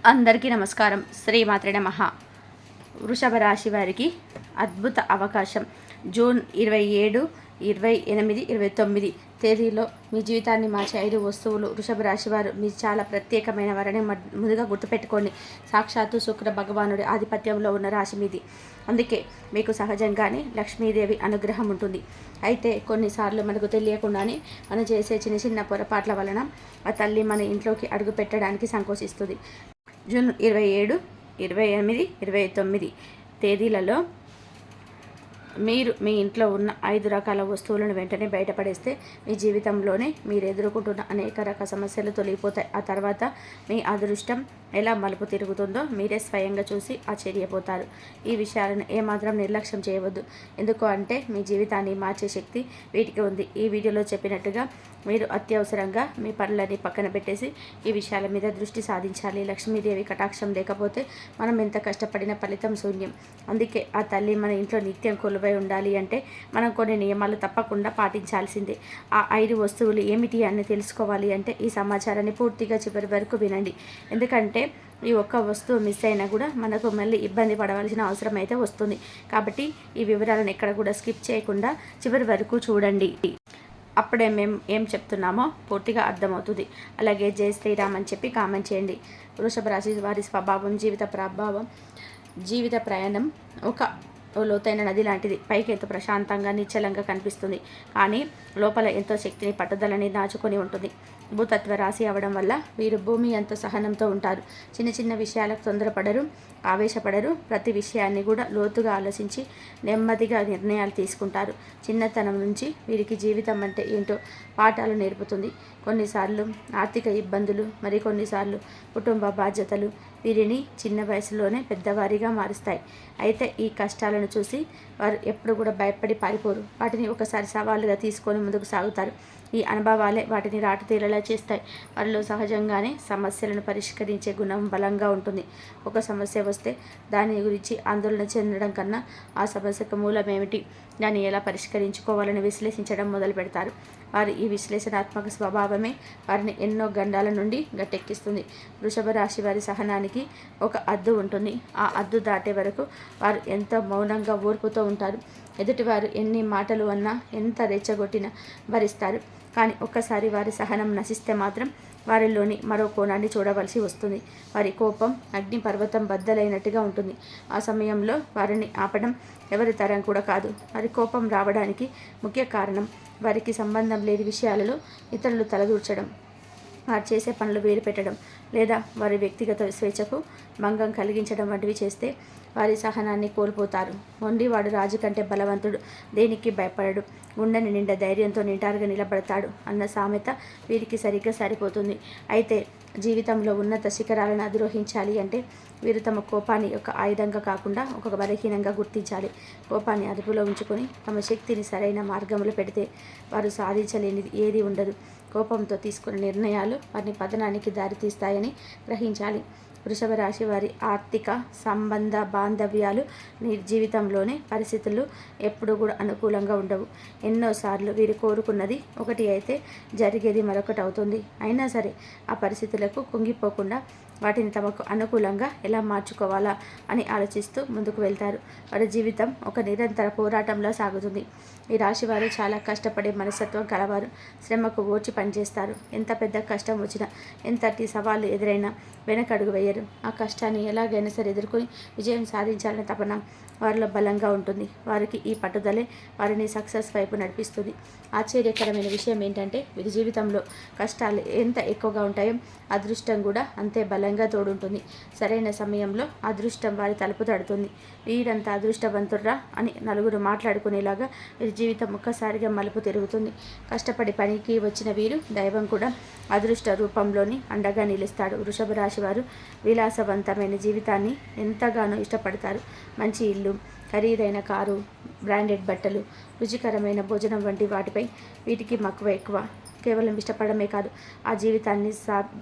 అందరికీ నమస్కారం. శ్రీమాత్రే నమః. వృషభ రాశి వారికి అద్భుత అవకాశం. జూన్ 27, 28, 29 తేదీలో మీ జీవితాన్ని మార్చే 5 వస్తువులు. వృషభ రాశి వారు మీరు చాలా ప్రత్యేకమైన వారని ముందుగా గుర్తుపెట్టుకోండి. సాక్షాత్తు శుక్ర భగవానుడి ఆధిపత్యంలో ఉన్న రాశి మీది. అందుకే మీకు సహజంగానే లక్ష్మీదేవి అనుగ్రహం ఉంటుంది. అయితే కొన్నిసార్లు మనకు తెలియకుండానే మనం చేసే చిన్న చిన్న పొరపాట్ల వలన ఆ తల్లి మన ఇంట్లోకి అడుగు పెట్టడానికి సంకోచిస్తుంది. జూన్ 27, 28, 29 తేదీలలో మీరు మీ ఇంట్లో ఉన్న 5 రకాల వస్తువులను వెంటనే బయటపడేస్తే మీ జీవితంలోనే మీరు ఎదుర్కొంటున్న అనేక రకాల సమస్యలు తొలగిపోతాయి. ఆ తర్వాత మీ అదృష్టం ఎలా మలుపు తిరుగుతుందో మీరే స్వయంగా చూసి ఆశ్చర్యపోతారు. ఈ విషయాలను ఏమాత్రం నిర్లక్ష్యం చేయవద్దు. ఎందుకు అంటే మీ జీవితాన్ని మార్చే శక్తి వీటికి ఉంది. ఈ వీడియోలో చెప్పినట్టుగా మీరు అత్యవసరంగా మీ పనులని పక్కన పెట్టేసి ఈ విషయాల మీద దృష్టి సాధించాలి. లక్ష్మీదేవి కటాక్షం లేకపోతే మనం ఎంత కష్టపడిన ఫలితం శూన్యం. అందుకే ఆ తల్లి మన ఇంట్లో నిత్యం కొలువై ఉండాలి అంటే మనం కొన్ని నియమాలు తప్పకుండా పాటించాల్సిందే. ఆ 5 వస్తువులు ఏమిటి అని తెలుసుకోవాలి అంటే ఈ సమాచారాన్ని పూర్తిగా చివరి వరకు వినండి. ఎందుకంటే ఈ ఒక్క వస్తువు మిస్ అయినా కూడా మనకు మళ్ళీ ఇబ్బంది పడవలసిన అవసరం అయితే వస్తుంది. కాబట్టి ఈ వివరాలను ఎక్కడ కూడా స్కిప్ చేయకుండా చివరి వరకు చూడండి. అప్పుడే మేము ఏం చెప్తున్నామో పూర్తిగా అర్థమవుతుంది. అలాగే జై శ్రీరామ్ అని చెప్పి కామెంట్ చేయండి. వృషభ రాశి వారి స్వభావం, జీవిత ప్రభావం, జీవిత ప్రయాణం ఒక లోతైన నది లాంటిది. పైకి ఎంతో ప్రశాంతంగా నిశ్చలంగా కనిపిస్తుంది, కానీ లోపల ఎంతో శక్తిని పట్టుదలని దాచుకొని ఉంటుంది. భూతత్వ రాశి అవడం వల్ల వీరు భూమి ఎంతో సహనంతో ఉంటారు. చిన్న చిన్న విషయాలకు తొందరపడరు, ఆవేశపడరు. ప్రతి విషయాన్ని కూడా లోతుగా ఆలోచించి నెమ్మదిగా నిర్ణయాలు తీసుకుంటారు. చిన్నతనం నుంచి వీరికి జీవితం అంటే ఏంటో పాఠాలు నేర్పుతుంది. కొన్నిసార్లు ఆర్థిక ఇబ్బందులు, కొన్నిసార్లు కుటుంబ బాధ్యతలు వీరిని చిన్న వయసులోనే పెద్దవారిగా మారుస్తాయి. అయితే ఈ కష్టాలను చూసి వారు ఎప్పుడు కూడా భయపడి పారిపోరు. వాటిని ఒకసారి సవాలుగా తీసుకొని ముందుకు సాగుతారు. ఈ అనుభవాలే వాటిని రాటుతీరేలా చేస్తాయి. వారిలో సహజంగానే సమస్యలను పరిష్కరించే గుణం బలంగా ఉంటుంది. ఒక సమస్య వస్తే దాని గురించి ఆందోళన చెందడం కన్నా ఆ సమస్యకు మూలం ఏమిటి, దాన్ని ఎలా పరిష్కరించుకోవాలని విశ్లేషించడం మొదలు పెడతారు. వారి ఈ విశ్లేషణాత్మక స్వభావమే వారిని ఎన్నో గండాల నుండి గట్టెక్కిస్తుంది. వృషభ రాశి వారి సహనానికి ఒక అద్దు ఉంటుంది. ఆ అద్దు దాటే వరకు వారు ఎంతో మౌనంగా ఓర్పుతో ఉంటారు. ఎదుటివారు ఎన్ని మాటలు అన్నా, ఎంత రెచ్చగొట్టినా భరిస్తారు. కానీ ఒక్కసారి వారి సహనం నశిస్తే మాత్రం వారిలోని మరో కోణాన్ని చూడవలసి వస్తుంది. వారి కోపం అగ్ని పర్వతం బద్దలైనట్టుగా ఉంటుంది. ఆ సమయంలో వారిని ఆపడం ఎవరి తరం కూడా కాదు. వారి కోపం రావడానికి ముఖ్య కారణం వారికి సంబంధం లేని విషయాలలో ఇతరులు తలదూర్చడం, వారు చేసే పనులు వేరు పెట్టడం, లేదా వారి వ్యక్తిగత స్వేచ్ఛకు భంగం కలిగించడం వంటివి చేస్తే వారి సహనాన్ని కోల్పోతారు. మొండివాడు రాజు కంటే బలవంతుడు, దేనికి భయపడడు, గుండెని నిండా ధైర్యంతో నిటారుగా నిలబడతాడు అన్న సామెత వీరికి సరిగ్గా సరిపోతుంది. అయితే జీవితంలో ఉన్నత శిఖరాలను అధిరోహించాలి అంటే వీరు తమ కోపాన్ని ఒక ఆయుధంగా కాకుండా ఒక బలహీనంగా గుర్తించాలి. కోపాన్ని అదుపులో ఉంచుకొని తమ శక్తిని సరైన మార్గంలో పెడితే వారు సాధించలేనిది ఏది ఉండదు. కోపంతో తీసుకున్న నిర్ణయాలు వారిని పతనానికి దారితీస్తాయని గ్రహించాలి. వృషభ రాశి వారి ఆర్థిక సంబంధ బాంధవ్యాలు జీవితంలోనే పరిస్థితులు ఎప్పుడు కూడా అనుకూలంగా ఉండవు. ఎన్నోసార్లు వీరు కోరుకున్నది ఒకటి అయితే జరిగేది మరొకటి అవుతుంది. అయినా సరే ఆ పరిస్థితులకు కుంగిపోకుండా వాటిని తమకు అనుకూలంగా ఎలా మార్చుకోవాలా అని ఆలోచిస్తూ ముందుకు వెళ్తారు. వారి జీవితం ఒక నిరంతర పోరాటంలో సాగుతుంది. ఈ రాశి వారు చాలా కష్టపడే మనస్తత్వం కలవారు. శ్రమకు ఓర్చి పనిచేస్తారు. ఎంత పెద్ద కష్టం వచ్చినా, ఎంతటి సవాళ్ళు ఎదురైనా వెనకడుగు వేయరు. ఆ కష్టాన్ని ఎలాగైనా సరే ఎదుర్కొని విజయం సాధించాలనే తపన వారిలో బలంగా ఉంటుంది. వారికి ఈ పట్టుదలే వారిని సక్సెస్ వైపు నడిపిస్తుంది. ఆశ్చర్యకరమైన విషయం ఏంటంటే వీరి జీవితంలో కష్టాలు ఎంత ఎక్కువగా ఉంటాయో అదృష్టం కూడా అంతే బలంగా తోడుంటుంది. సరైన సమయంలో అదృష్టం వారి తలుపు తడుతుంది. వీరంతా అదృష్టవంతుర్రా అని నలుగురు మాట్లాడుకునేలాగా వీరి జీవితం ఒక్కసారిగా మలుపు తిరుగుతుంది. కష్టపడి పనికి వచ్చిన వీరు దైవం కూడా అదృష్ట రూపంలోని అండగా నిలుస్తాడు. వృషభ రాశి వారు విలాసవంతమైన జీవితాన్ని ఎంతగానో ఇష్టపడతారు. మంచి ఇల్లు, ఖరీదైన కారు, బ్రాండెడ్ బట్టలు, రుచికరమైన భోజనం వంటి వాటిపై వీటికి మక్కువ ఎక్కువ. కేవలం ఇష్టపడమే కాదు, ఆ జీవితాన్ని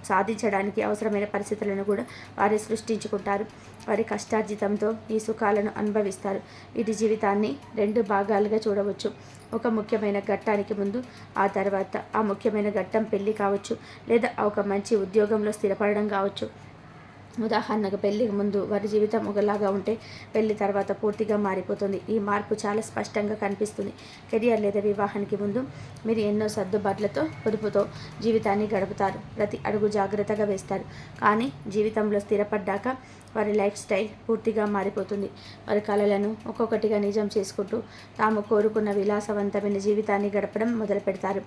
సాధించడానికి అవసరమైన పరిస్థితులను కూడా వారే సృష్టించుకుంటారు. వారి కష్టార్జితంతో ఈ సుఖాలను అనుభవిస్తారు. వీటి జీవితాన్ని 2 భాగాలుగా చూడవచ్చు. ఒక ముఖ్యమైన ఘట్టానికి ముందు, ఆ తర్వాత ఆ ముఖ్యమైన ఘట్టం పెళ్లి కావచ్చు, లేదా ఒక మంచి ఉద్యోగంలో స్థిరపడడం కావచ్చు. ఉదాహరణకు పెళ్లికి ముందు వారి జీవితం ఒకలాగా ఉంటే పెళ్లి తర్వాత పూర్తిగా మారిపోతుంది. ఈ మార్పు చాలా స్పష్టంగా కనిపిస్తుంది. కెరియర్ లేదా వివాహానికి ముందు మీరు ఎన్నో సర్దుబాట్లతో పొదుపుతో జీవితాన్ని గడుపుతారు. ప్రతి అడుగు జాగ్రత్తగా వేస్తారు. కానీ జీవితంలో స్థిరపడ్డాక వారి లైఫ్ స్టైల్ పూర్తిగా మారిపోతుంది. వారి కలలను ఒక్కొక్కటిగా నిజం చేసుకుంటూ తాము కోరుకున్న విలాసవంతమైన జీవితాన్ని గడపడం మొదలు పెడతారు.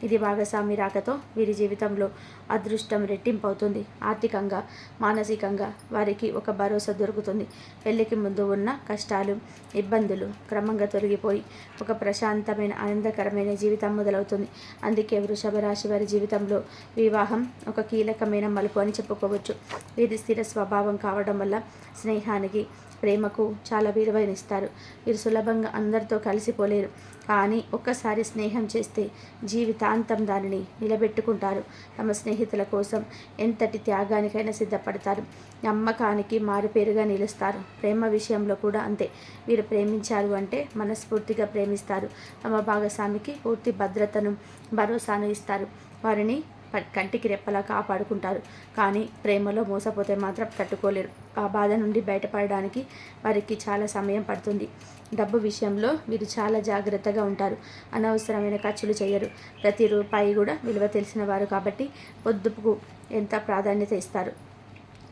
ఇది భాగస్వామి రాకతో వీరి జీవితంలో అదృష్టం రెట్టింపు అవుతుంది. ఆర్థికంగా, మానసికంగా వారికి ఒక భరోసా దొరుకుతుంది. పెళ్లికి ముందు ఉన్న కష్టాలు, ఇబ్బందులు క్రమంగా తొలగిపోయి ఒక ప్రశాంతమైన ఆనందకరమైన జీవితం మొదలవుతుంది. అందుకే వృషభ రాశి వారి జీవితంలో వివాహం ఒక కీలకమైన మలుపు అని చెప్పుకోవచ్చు. వీరి స్థిర స్వభావం కావడం వల్ల స్నేహానికి, ప్రేమకు చాలా విలువనిస్తారు. వీరు సులభంగా అందరితో కలిసిపోలేరు. కానీ ఒక్కసారి స్నేహం చేస్తే జీవితాంతం దానిని నిలబెట్టుకుంటారు. తమ స్నేహితుల కోసం ఎంతటి త్యాగానికైనా సిద్ధపడతారు. నమ్మకానికి మారుపేరుగా నిలుస్తారు. ప్రేమ విషయంలో కూడా అంతే. వీరు ప్రేమించారు అంటే మనస్ఫూర్తిగా ప్రేమిస్తారు. తమ భాగస్వామికి పూర్తి భద్రతను, భరోసాను ఇస్తారు. వారిని కంటికి రెప్పలా కాపాడుకుంటారు. కానీ ప్రేమలో మోసపోతే మాత్రం తట్టుకోలేరు. ఆ బాధ నుండి బయటపడడానికి వారికి చాలా సమయం పడుతుంది. డబ్బు విషయంలో వీరు చాలా జాగ్రత్తగా ఉంటారు. అనవసరమైన ఖర్చులు చేయరు. ప్రతి రూపాయి కూడా విలువ తెలిసిన వారు కాబట్టి పొదుపుకు ఎంత ప్రాధాన్యత ఇస్తారు.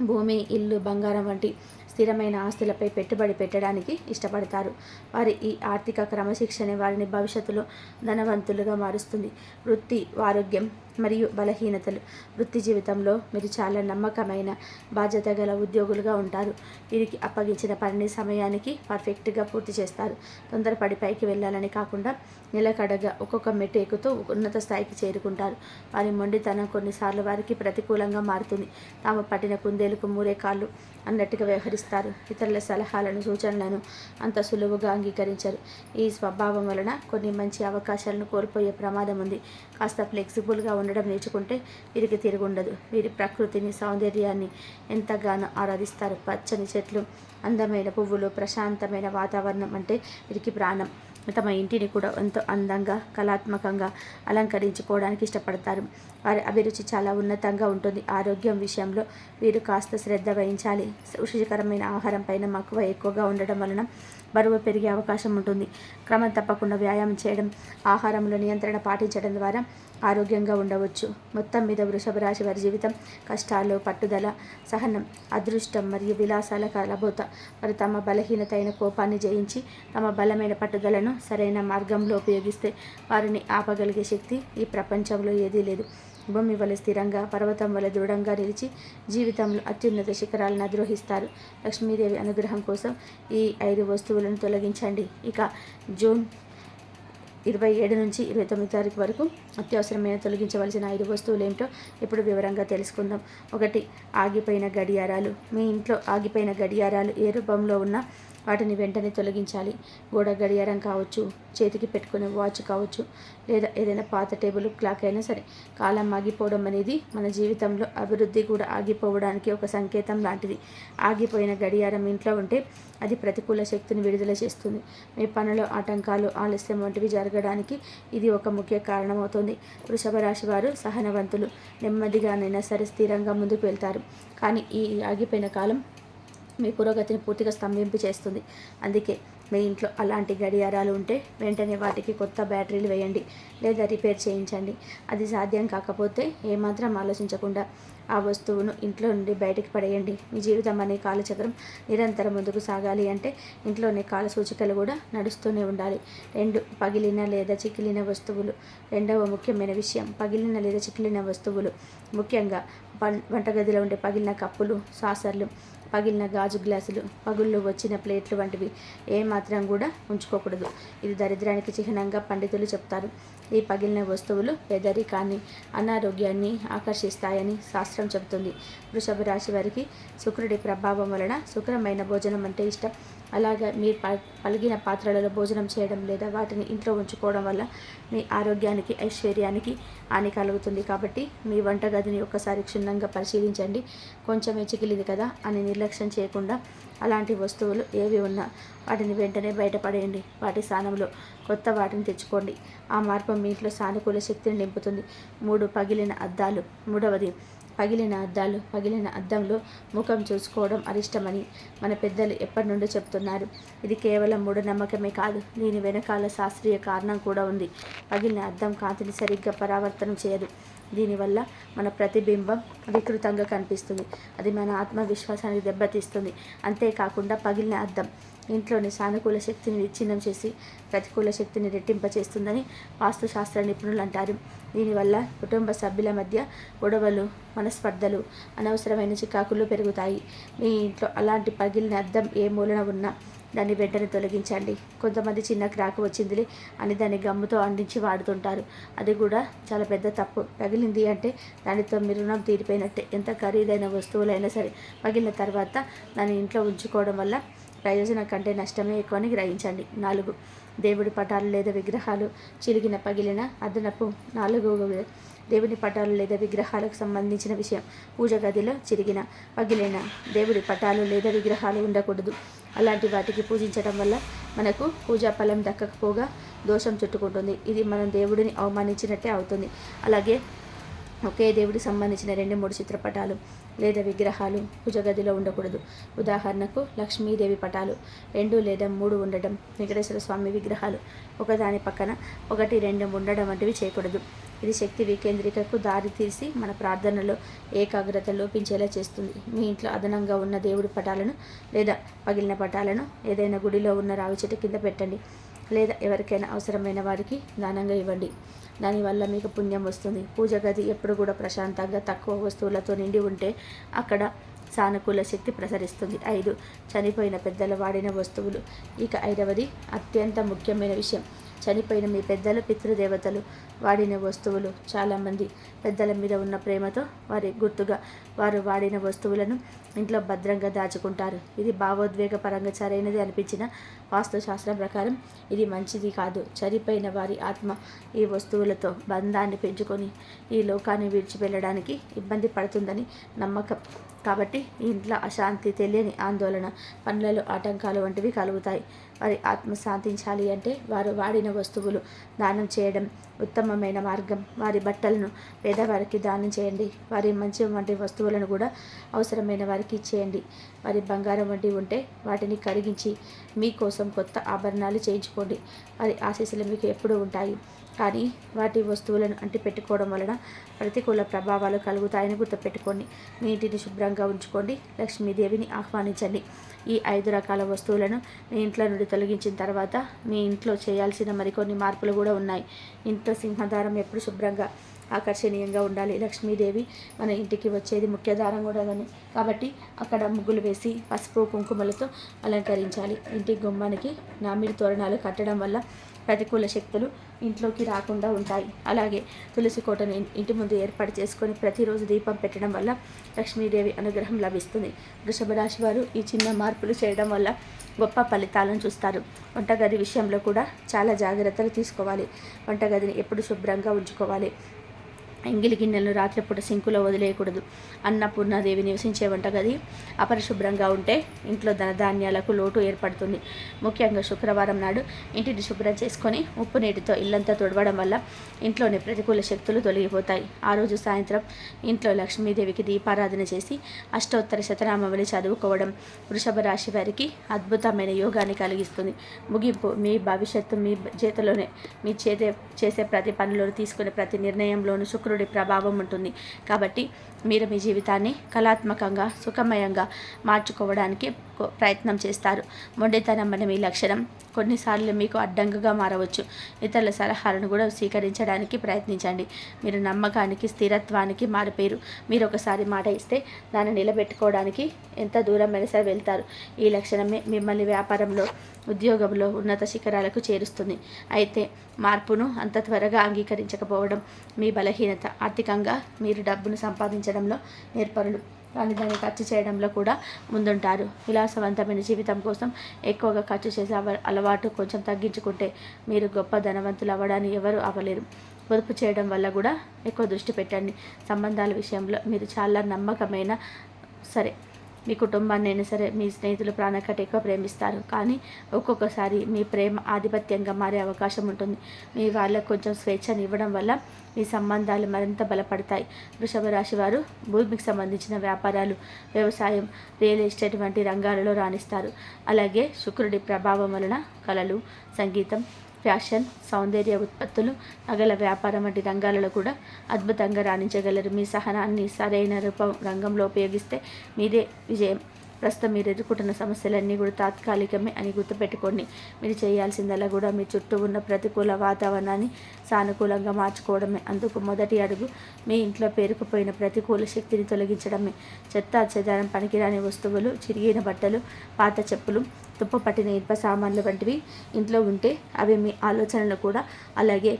భూమి, ఇల్లు, బంగారం వంటి స్థిరమైన ఆస్తులపై పెట్టుబడి పెట్టడానికి ఇష్టపడతారు. వారి ఈ ఆర్థిక క్రమశిక్షణ వారిని భవిష్యత్తులో ధనవంతులుగా మారుస్తుంది. వృత్తి, ఆరోగ్యం మరియు బలహీనతలు. వృత్తి జీవితంలో మీరు చాలా నమ్మకమైన, బాధ్యత గల ఉద్యోగులుగా ఉంటారు. వీరికి అప్పగించిన పనిని సమయానికి పర్ఫెక్ట్గా పూర్తి చేస్తారు. తొందరపడి పైకి వెళ్ళాలని కాకుండా నిలకడగా ఒక్కొక్క మెట్టు ఎక్కుతూ ఉన్నత స్థాయికి చేరుకుంటారు. వారి మొండితనం కొన్నిసార్లు వారికి ప్రతికూలంగా మారుతుంది. తాము పట్టిన కుందేలుకు మూరే కాళ్ళు అన్నట్టుగా వ్యవహరిస్తారు. ఇతరుల సలహాలను, సూచనలను అంత సులువుగా అంగీకరించరు. ఈ స్వభావం వలన కొన్ని మంచి అవకాశాలను కోల్పోయే ప్రమాదం ఉంది. కాస్త ఫ్లెక్సిబుల్గా ఉండడం నేర్చుకుంటే వీరికి తిరుగుండదు. వీరి ప్రకృతిని, సౌందర్యాన్ని ఎంతగానో ఆరాధిస్తారు. పచ్చని చెట్లు, అందమైన పువ్వులు, ప్రశాంతమైన వాతావరణం అంటే వీరికి ప్రాణం. తమ ఇంటిని కూడా ఎంతో అందంగా, కళాత్మకంగా అలంకరించుకోవడానికి ఇష్టపడతారు. వారి అభిరుచి చాలా ఉన్నతంగా ఉంటుంది. ఆరోగ్యం విషయంలో వీరు కాస్త శ్రద్ధ వహించాలి. రుచికరమైన ఆహారం పైన మక్కువ ఎక్కువగా ఉండడం వలన బరువు పెరిగే అవకాశం ఉంటుంది. క్రమం తప్పకుండా వ్యాయామం చేయడం, ఆహారంలో నియంత్రణ పాటించడం ద్వారా ఆరోగ్యంగా ఉండవచ్చు. మొత్తం మీద వృషభ రాశి వారి జీవితం కష్టాలు, పట్టుదల, సహనం, అదృష్టం మరియు విలాసాల కలబోత. వారు తమ బలహీనత అయిన కోపాన్ని జయించి తమ బలమైన పట్టుదలను సరైన మార్గంలో ఉపయోగిస్తే వారిని ఆపగలిగే శక్తి ఈ ప్రపంచంలో ఏదీ లేదు. భూమి వలె స్థిరంగా, పర్వతం వలె దృఢంగా నిలిచి జీవితంలో అత్యున్నత శిఖరాలను అధిరోహిస్తారు. లక్ష్మీదేవి అనుగ్రహం కోసం ఈ 5 వస్తువులను తొలగించండి. ఇక జూన్ 27 నుంచి 29 తారీఖు వరకు అత్యవసరమైన తొలగించవలసిన 5 వస్తువులు ఏంటో ఇప్పుడు వివరంగా తెలుసుకుందాం. 1. ఆగిపోయిన గడియారాలు. మీ ఇంట్లో ఆగిపోయిన గడియారాలు ఏ రూపంలో ఉన్నా వాటిని వెంటనే తొలగించాలి. గోడ గడియారం కావచ్చు, చేతికి పెట్టుకునే వాచ్ కావచ్చు, లేదా ఏదైనా పాత టేబుల్ క్లాక్ అయినా సరే. కాలం ఆగిపోవడం అనేది మన జీవితంలో అభివృద్ధి కూడా ఆగిపోవడానికి ఒక సంకేతం లాంటిది. ఆగిపోయిన గడియారం ఇంట్లో ఉంటే అది ప్రతికూల శక్తిని విడుదల చేస్తుంది. మీ పనిలో ఆటంకాలు, ఆలస్యం వంటివి జరగడానికి ఇది ఒక ముఖ్య కారణమవుతుంది. వృషభ రాశి వారు సహనవంతులు. నెమ్మదిగానైనా సరే స్థిరంగా ముందుకు వెళ్తారు. కానీ ఈ ఆగిపోయిన కాలం మీ పురోగతిని పూర్తిగా స్తంభింపు చేస్తుంది. అందుకే మీ ఇంట్లో అలాంటి గడియారాలు ఉంటే వెంటనే వాటికి కొత్త బ్యాటరీలు వేయండి లేదా రిపేర్ చేయించండి. అది సాధ్యం కాకపోతే ఏమాత్రం ఆలోచించకుండా ఆ వస్తువును ఇంట్లో నుండి బయటికి పడేయండి. మీ జీవితం అనే కాలచక్రం నిరంతరం ముందుకు సాగాలి అంటే ఇంట్లోని కాల సూచికలు కూడా నడుస్తూనే ఉండాలి. 2. పగిలిన లేదా చికిలిన వస్తువులు. రెండవ ముఖ్యమైన విషయం పగిలిన లేదా చికిలిన వస్తువులు. ముఖ్యంగా వంటగదిలో ఉండే పగిలిన కప్పులు, సాసర్లు, పగిలిన గాజు గ్లాసులు, పగుళ్ళు వచ్చిన ప్లేట్లు వంటివి ఏమాత్రం కూడా ఉంచుకోకూడదు. ఇది దరిద్రానికి చిహ్నంగా పండితులు చెప్తారు. ఈ పగిలిన వస్తువులు పేదరికాన్ని, అనారోగ్యాన్ని ఆకర్షిస్తాయని శాస్త్రం చెబుతుంది. వృషభ రాశి వారికి శుక్రుడి ప్రభావం వలన శుక్రమైన భోజనం అంటే ఇష్టం. అలాగే మీరు పలిగిన పాత్రలలో భోజనం చేయడం లేదా వాటిని ఇంట్లో ఉంచుకోవడం వల్ల మీ ఆరోగ్యానికి, ఐశ్వర్యానికి హాని కలుగుతుంది. కాబట్టి మీ వంటగదిని ఒక్కసారి క్షుణ్ణంగా పరిశీలించండి. కొంచెమే చికిలింది కదా అని నిర్లక్ష్యం చేయకుండా అలాంటి వస్తువులు ఏవి ఉన్నా వాటిని వెంటనే బయటపడేయండి. వాటి స్థానంలో కొత్త వాటిని తెచ్చుకోండి. ఆ మార్పు మీ ఇంట్లో సానుకూల శక్తిని నింపుతుంది. 3. పగిలిన అద్దాలు. మూడవది పగిలిన అద్దాలు, పగిలిన అద్దంలో ముఖం చూసుకోవడం అరిష్టమని మన పెద్దలు ఎప్పటి నుండో చెప్తున్నారు. ఇది కేవలం మూఢనమ్మకమే కాదు, దీని వెనకాల శాస్త్రీయ కారణం కూడా ఉంది. పగిలిన అద్దం కాంతిని సరిగ్గా పరావర్తనం చేయదు. దీనివల్ల మన ప్రతిబింబం వికృతంగా కనిపిస్తుంది. అది మన ఆత్మవిశ్వాసానికి దెబ్బతీస్తుంది. అంతేకాకుండా పగిలిన అద్దం ఇంట్లోని సానుకూల శక్తిని విచ్ఛిన్నం చేసి ప్రతికూల శక్తిని రెట్టింపచేస్తుందని వాస్తుశాస్త్ర నిపుణులు అంటారు. దీనివల్ల కుటుంబ సభ్యుల మధ్య గొడవలు, మనస్పర్ధలు, అనవసరమైన చికాకులు పెరుగుతాయి. మీ ఇంట్లో అలాంటి పగిలిన అద్దం ఏ మూలన ఉన్నా దాన్ని వెంటనే తొలగించండి. కొంతమంది చిన్న క్రాక్ వచ్చిందిలే అని దాన్ని గమ్ముతో అందించి వాడుతుంటారు. అది కూడా చాలా పెద్ద తప్పు. పగిలింది అంటే దానితో మీ రుణం తీరిపోయినట్టే. ఎంత ఖరీదైన వస్తువులైనా సరే పగిలిన తర్వాత దాన్ని ఇంట్లో ఉంచుకోవడం వల్ల ప్రయోజనం కంటే నష్టమే ఎక్కువని గ్రహించండి. 4. దేవుడి పటాలు లేదా విగ్రహాలు చిరిగిన, పగిలిన, అదనపు 4. దేవుని పటాలు లేదా విగ్రహాలకు సంబంధించిన విషయం. పూజ గదిలో చిరిగిన, పగిలిన దేవుడి పటాలు లేదా విగ్రహాలు ఉండకూడదు. అలాంటి వాటికి పూజించడం వల్ల మనకు పూజా ఫలం దక్కకపోగా దోషం చుట్టుకుంటుంది. ఇది మనం దేవుడిని అవమానించినట్టే అవుతుంది. అలాగే ఒకే దేవుడికి సంబంధించిన 2-3 చిత్రపటాలు లేదా విగ్రహాలు పూజ గదిలో ఉండకూడదు. ఉదాహరణకు లక్ష్మీదేవి పటాలు 2 లేదా 3 ఉండడం, వెంకటేశ్వర స్వామి విగ్రహాలు ఒకదాని పక్కన 1, 2 ఉండడం వంటివి చేయకూడదు. ఇది శక్తి వికేంద్రికకు దారి తీసి మన ప్రార్థనలో ఏకాగ్రత లోపించేలా చేస్తుంది. మీ ఇంట్లో అదనంగా ఉన్న దేవుడి పటాలను లేదా పగిలిన పటాలను ఏదైనా గుడిలో ఉన్న రావి చెట్టు కింద పెట్టండి, లేదా ఎవరికైనా అవసరమైన వారికి దానంగా ఇవ్వండి. దానివల్ల మీకు పుణ్యం వస్తుంది. పూజ గది ఎప్పుడు కూడా ప్రశాంతంగా తక్కువ వస్తువులతో నిండి ఉంటే అక్కడ సానుకూల శక్తి ప్రసరిస్తుంది. 5. చనిపోయిన పెద్దల వాడిన వస్తువులు. ఇక 5వది అత్యంత ముఖ్యమైన విషయం. చనిపోయిన మీ పెద్దలు, పితృదేవతలు వాడిన వస్తువులు. చాలామంది పెద్దల మీద ఉన్న ప్రేమతో వారి గుర్తుగా వారు వాడిన వస్తువులను ఇంట్లో భద్రంగా దాచుకుంటారు. ఇది భావోద్వేగపరంగా సరైనది అనిపించిన వాస్తుశాస్త్రం ప్రకారం ఇది మంచిది కాదు. చనిపోయిన వారి ఆత్మ ఈ వస్తువులతో బంధాన్ని పెంచుకొని ఈ లోకాన్ని విడిచి వెళ్ళడానికి ఇబ్బంది పడుతుందని నమ్మకం. కాబట్టి ఇంట్లో అశాంతి, తెలియని ఆందోళన, పనులలో ఆటంకాలు వంటివి కలుగుతాయి. వారి ఆత్మ శాంతించాలి అంటే వారు వాడిన వస్తువులు దానం చేయడం ఉత్తమమైన మార్గం. వారి బట్టలను పేదవారికి దానం చేయండి. వారి మంచి వంటి వస్తువులను కూడా అవసరమైన వారికి ఇచ్చేయండి. వారి బంగారం వంటి ఉంటే వాటిని కరిగించి మీకోసం కొత్త ఆభరణాలు చేయించుకోండి. వారి ఆశీస్సులు మీకు ఎప్పుడూ ఉంటాయి. కానీ వాటి వస్తువులను అంటిపెట్టుకోవడం వలన ప్రతికూల ప్రభావాలు కలుగుతాయని గుర్తుపెట్టుకోండి. మీ ఇంటిని శుభ్రంగా ఉంచుకోండి. లక్ష్మీదేవిని ఆహ్వానించండి. ఈ 5 రకాల వస్తువులను మీ ఇంట్లో నుండి తొలగించిన తర్వాత మీ ఇంట్లో చేయాల్సిన మరికొన్ని మార్పులు కూడా ఉన్నాయి. ఇంట్లో సింహదారం ఎప్పుడు శుభ్రంగా ఆకర్షణీయంగా ఉండాలి. లక్ష్మీదేవి మన ఇంటికి వచ్చేది ముఖ్య దారం కూడా కాబట్టి అక్కడ ముగ్గులు వేసి పసుపు కుంకుమలతో అలంకరించాలి. ఇంటి గుమ్మానికి నామిడి తోరణాలు కట్టడం వల్ల ప్రతికూల శక్తులు ఇంట్లోకి రాకుండా ఉంటాయి. అలాగే తులసి కోటను ఇంటి ముందు ఏర్పాటు చేసుకొని ప్రతిరోజు దీపం పెట్టడం వల్ల లక్ష్మీదేవి అనుగ్రహం లభిస్తుంది. వృషభ రాశి వారు ఈ చిన్న మార్పులు చేయడం వల్ల గొప్ప ఫలితాలను చూస్తారు. వంటగది విషయంలో కూడా చాలా జాగ్రత్తలు తీసుకోవాలి. వంటగదిని ఎప్పుడు శుభ్రంగా ఉంచుకోవాలి. ఎంగిలి గిన్నెలను రాత్రిపూట సింకులో వదిలేయకూడదు. అన్నపూర్ణాదేవి నివసించే వంటగది అపరిశుభ్రంగా ఉంటే ఇంట్లో ధనధాన్యాలకు లోటు ఏర్పడుతుంది. ముఖ్యంగా శుక్రవారం నాడు ఇంటిని శుభ్రం చేసుకొని ఉప్పు నీటితో ఇల్లంతా తుడవడం వల్ల ఇంట్లోని ప్రతికూల శక్తులు తొలగిపోతాయి. ఆ రోజు సాయంత్రం ఇంట్లో లక్ష్మీదేవికి దీపారాధన చేసి అష్టోత్తర శతనామావళి చదువుకోవడం వృషభ రాశి వారికి అద్భుతమైన యోగాన్ని కలిగిస్తుంది. ముగింపు. మీ భవిష్యత్తు మీ చేతిలోనే. మీ చేసే ప్రతి పనిలోనూ తీసుకునే ప్రతి నిర్ణయంలోనూ శుక్రుడి ప్రభావం ఉంటుంది. కాబట్టి మీరు మీ జీవితాన్ని కళాత్మకంగా, సుఖమయంగా మార్చుకోవడానికి ప్రయత్నం చేస్తారు. మొండితనం అనే మీ లక్షణం కొన్నిసార్లు మీకు అడ్డంకుగా మారవచ్చు. ఇతరుల సలహాలను కూడా స్వీకరించడానికి ప్రయత్నించండి. మీరు నమ్మకానికి, స్థిరత్వానికి మారిపోయారు. మీరు ఒకసారి మాట ఇస్తే దాన్ని నిలబెట్టుకోవడానికి ఎంత దూరమైనా సరే వెళ్తారు. ఈ లక్షణమే మిమ్మల్ని వ్యాపారంలో, ఉద్యోగంలో ఉన్నత శిఖరాలకు చేరుస్తుంది. అయితే మార్పును అంత త్వరగా అంగీకరించకపోవడం మీ బలహీనత. ఆర్థికంగా మీరు డబ్బును సంపాదించడంలో నేర్పరులు, కానీ దాన్ని ఖర్చు చేయడంలో కూడా ముందుంటారు. విలాసవంతమైన జీవితం కోసం ఎక్కువగా ఖర్చు చేసే అలవాటు కొంచెం తగ్గించుకుంటే మీరు గొప్ప ధనవంతులు అవ్వడాన్ని ఎవరు ఆపలేరు. పొదుపు చేయడం వల్ల కూడా ఎక్కువ దృష్టి పెట్టండి. సంబంధాల విషయంలో మీరు చాలా నమ్మకమైన సరే మీ కుటుంబాన్ని అయినా సరే మీ స్నేహితులు ప్రాణకంటే ఎక్కువ ప్రేమిస్తారు, కానీ ఒక్కొక్కసారి మీ ప్రేమ ఆధిపత్యంగా మారే అవకాశం ఉంటుంది. మీ వాళ్ళకు కొంచెం స్వేచ్ఛను ఇవ్వడం వల్ల మీ సంబంధాలు మరింత బలపడతాయి. వృషభ రాశి వారు భూమికి సంబంధించిన వ్యాపారాలు, వ్యవసాయం, రియల్ ఎస్టేట్ వంటి రంగాలలో రాణిస్తారు. అలాగే శుక్రుడి ప్రభావం వలన కళలు, సంగీతం, ఫ్యాషన్, సౌందర్య ఉత్పత్తులు, నగల వ్యాపారం వంటి రంగాలలో కూడా అద్భుతంగా రాణించగలరు. మీ సహనాన్ని సరైన రంగంలో ఉపయోగిస్తే మీదే విజయం. ప్రస్తుతం మీరు ఎదుర్కొంటున్న సమస్యలన్నీ కూడా తాత్కాలికమే అని గుర్తుపెట్టుకోండి. మీరు చేయాల్సిందల్లా కూడా మీ చుట్టూ ఉన్న ప్రతికూల వాతావరణాన్ని సానుకూలంగా మార్చుకోవడమే. అందుకు మొదటి అడుగు మీ ఇంట్లో పేరుకుపోయిన ప్రతికూల శక్తిని తొలగించడమే. చెత్త చెదారం, పనికిరాని వస్తువులు, చిరిగిన బట్టలు, పాత చెప్పులు, తుప్పు పట్టిన ఇనుప సామాన్లు వంటివి ఇంట్లో ఉంటే అవి మీ ఆలోచనలు కూడా అలాగే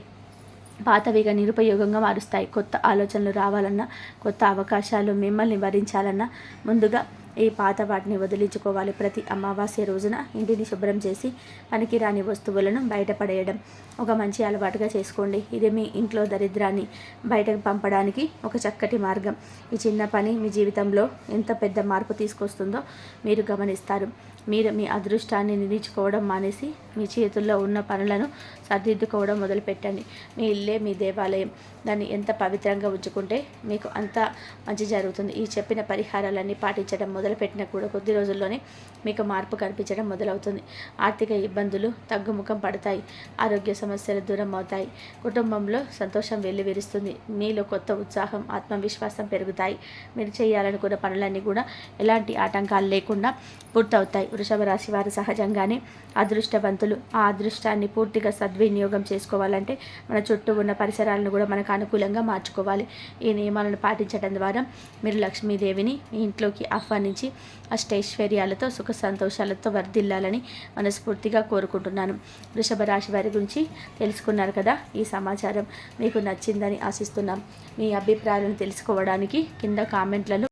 పాతవిగా నిరుపయోగంగా మారుస్తాయి. కొత్త ఆలోచనలు రావాలన్నా, కొత్త అవకాశాలు మిమ్మల్ని భరించాలన్నా ముందుగా ఈ పాత వాటిని వదిలించుకోవాలి. ప్రతి అమావాస్య రోజున ఇంటిని శుభ్రం చేసి పనికిరాని వస్తువులను బయటపడేయడం ఒక మంచి అలవాటుగా చేసుకోండి. ఇది మీ ఇంట్లో దరిద్రాన్ని బయటకు పంపడానికి ఒక చక్కటి మార్గం. ఈ చిన్న పని మీ జీవితంలో ఎంత పెద్ద మార్పు తీసుకొస్తుందో మీరు గమనిస్తారు. మీరు మీ అదృష్టాన్ని నిలుచుకోవడం మానేసి మీ చేతుల్లో ఉన్న పనులను సర్దిద్దుకోవడం మొదలుపెట్టండి. మీ ఇల్లే మీ దేవాలయం. దాన్ని ఎంత పవిత్రంగా ఉంచుకుంటే మీకు అంత మంచి జరుగుతుంది. ఈ చెప్పిన పరిహారాలన్నీ పాటించడం మొదలుపెట్టిన కూడా కొద్ది రోజుల్లోనే మీకు మార్పు కనిపించడం మొదలవుతుంది. ఆర్థిక ఇబ్బందులు తగ్గుముఖం పడతాయి. ఆరోగ్య సమస్యలు దూరం అవుతాయి. కుటుంబంలో సంతోషం వెల్లివిరుస్తుంది. మీలో కొత్త ఉత్సాహం, ఆత్మవిశ్వాసం పెరుగుతాయి. మీరు చేయాలనుకున్న పనులన్నీ కూడా ఎలాంటి ఆటంకాలు లేకుండా పూర్తవుతాయి. వృషభ రాశి వారు సహజంగానే అదృష్టవంతులు. ఆ అదృష్టాన్ని పూర్తిగా సద్వినియోగం చేసుకోవాలంటే మన చుట్టూ ఉన్న పరిసరాలను కూడా మనకు అనుకూలంగా మార్చుకోవాలి. ఈ నియమాలను పాటించడం ద్వారా మీరు లక్ష్మీదేవిని మీ ఇంట్లోకి ఆహ్వానించి అష్టైశ్వర్యాలతో, సుఖ సంతోషాలతో వర్ధిల్లాలని మనస్ఫూర్తిగా కోరుకుంటున్నాను. వృషభ రాశి వారి గురించి తెలుసుకున్నారు కదా. ఈ సమాచారం మీకు నచ్చిందని ఆశిస్తున్నాం. మీ అభిప్రాయాలను తెలుసుకోవడానికి కింద కామెంట్లలో